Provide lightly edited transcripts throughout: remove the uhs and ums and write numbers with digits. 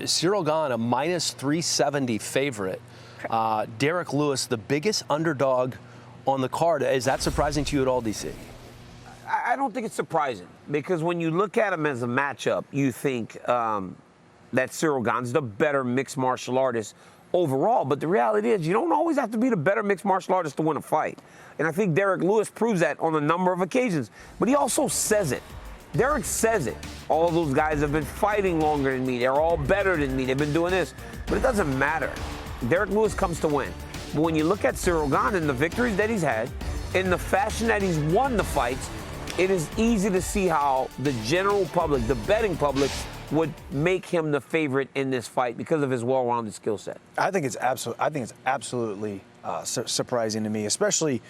Ciryl Gane, a -370 favorite. Derrick Lewis, the biggest underdog on the card. Is that surprising to you at all, DC? I don't think it's surprising because when you look at him as a matchup, you think that Ciryl Gane's the better mixed martial artist overall. But the reality is you don't always have to be the better mixed martial artist to win a fight. And I think Derrick Lewis proves that on a number of occasions. But he also says it. Derrick says it. All of those guys have been fighting longer than me. They're all better than me. They've been doing this. But it doesn't matter. Derrick Lewis comes to win. But when you look at Ciryl Gane and the victories that he's had, in the fashion that he's won the fights, it is easy to see how the general public, the betting public, would make him the favorite in this fight because of his well-rounded skill set. I think it's absolutely surprising to me, especially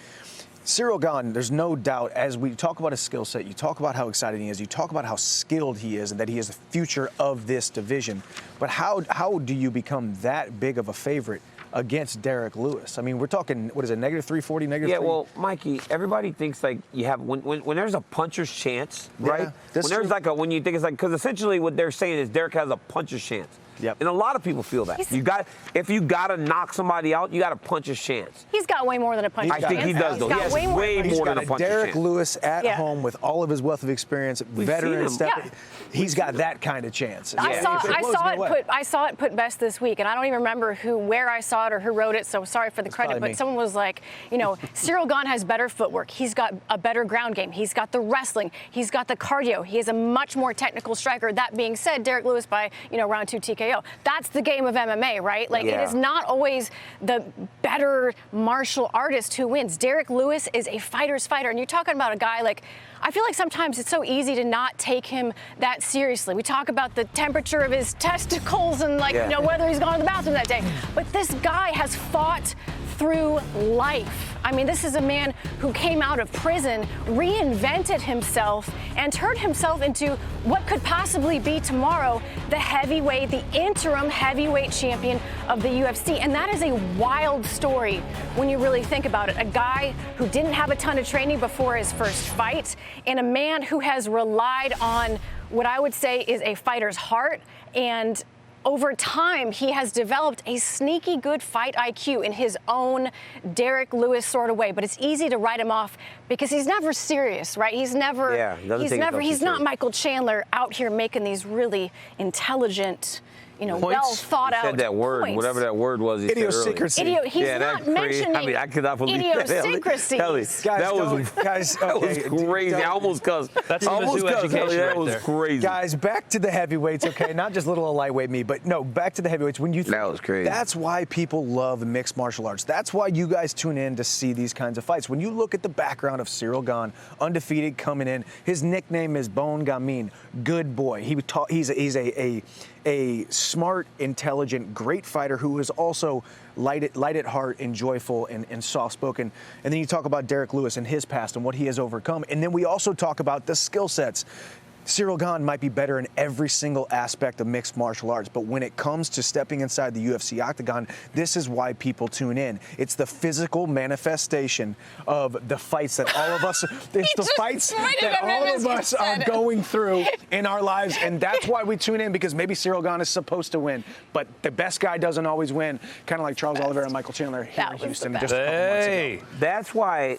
Ciryl Gane. There's no doubt, as we talk about his skill set, you talk about how excited he is, you talk about how skilled he is, and that he is the future of this division. But how do you become that big of a favorite against Derrick Lewis? I mean, we're talking, what is it, -340, -3? Yeah, well, Mikey, everybody thinks like you have, when there's a puncher's chance, right? When there's like when you think it's like, because essentially what they're saying is Derrick has a puncher's chance. Yep. And a lot of people feel that. If you got to knock somebody out, you got a puncher's chance. He's got way more than a puncher's chance. I think he does, though. He has way more than a puncher's chance. Derrick Lewis at home with all of his wealth of experience, veteran step. Yeah. He's got that kind of chance. I saw it put best this week, and I don't even remember where I saw it or who wrote it, so sorry for the credit, but someone was like, you know, Ciryl Gane has better footwork. He's got a better ground game. He's got the wrestling. He's got the cardio. He is a much more technical striker. That being said, Derrick Lewis by, round 2 TKO. That's the game of MMA, right? Like, it is not always the better martial artist who wins. Derrick Lewis is a fighter's fighter, and you're talking about a guy like, I feel like sometimes it's so easy to not take him that seriously. We talk about the temperature of his testicles and whether he's gone to the bathroom that day. But this guy has fought through life. I mean, this is a man who came out of prison, reinvented himself, and turned himself into what could possibly be tomorrow the interim heavyweight champion of the UFC. And that is a wild story when you really think about it. A guy who didn't have a ton of training before his first fight, and a man who has relied on what I would say is a fighter's heart, and over time, he has developed a sneaky good fight IQ in his own Derrick Lewis sort of way. But it's easy to write him off because he's never serious, right? He's not Michael Chandler out here making these really intelligent, well thought out. He said that word, points. Whatever that word was. He Idiosyncrasy. He's not mentioning I mean, I could not believe idiosyncrasies. That was crazy. I almost cussed. That's almost education. That was crazy. Guys, back to the heavyweights, okay? Not just little lightweight me, but no, back to the heavyweights. That was crazy. That's why people love mixed martial arts. That's why you guys tune in to see these kinds of fights. When you look at the background of Ciryl Gane, undefeated coming in, his nickname is Bone Gamin, good boy. He's a smart, intelligent, great fighter who is also light at heart and joyful and soft-spoken. And then you talk about Derrick Lewis and his past and what he has overcome. And then we also talk about the skill sets. Ciryl Gane might be better in every single aspect of mixed martial arts, but when it comes to stepping inside the UFC octagon, this is why people tune in. It's the physical manifestation of the fights that all of us, it's the fights that all of us are going through in our lives, and that's why we tune in, because maybe Ciryl Gane is supposed to win, but the best guy doesn't always win, kind of like Charles Oliveira and Michael Chandler here in Houston just a couple months ago. That's why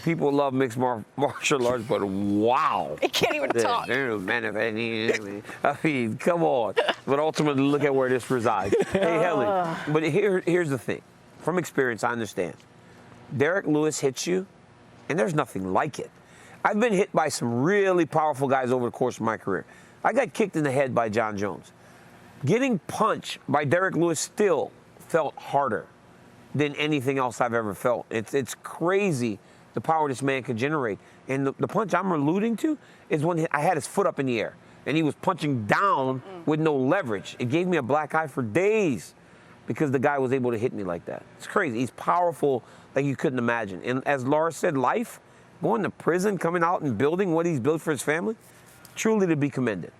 people love mixed martial arts, but wow. He can't even talk. I mean, come on. But ultimately, look at where this resides. Hey, Helly, but here's the thing. From experience, I understand. Derrick Lewis hits you, and there's nothing like it. I've been hit by some really powerful guys over the course of my career. I got kicked in the head by John Jones. Getting punched by Derrick Lewis still felt harder than anything else I've ever felt. It's crazy the power this man can generate. And the punch I'm alluding to is when I had his foot up in the air and he was punching down with no leverage. It gave me a black eye for days because the guy was able to hit me like that. It's crazy. He's powerful like you couldn't imagine. And as Laura said, life, going to prison, coming out and building what he's built for his family, truly to be commended.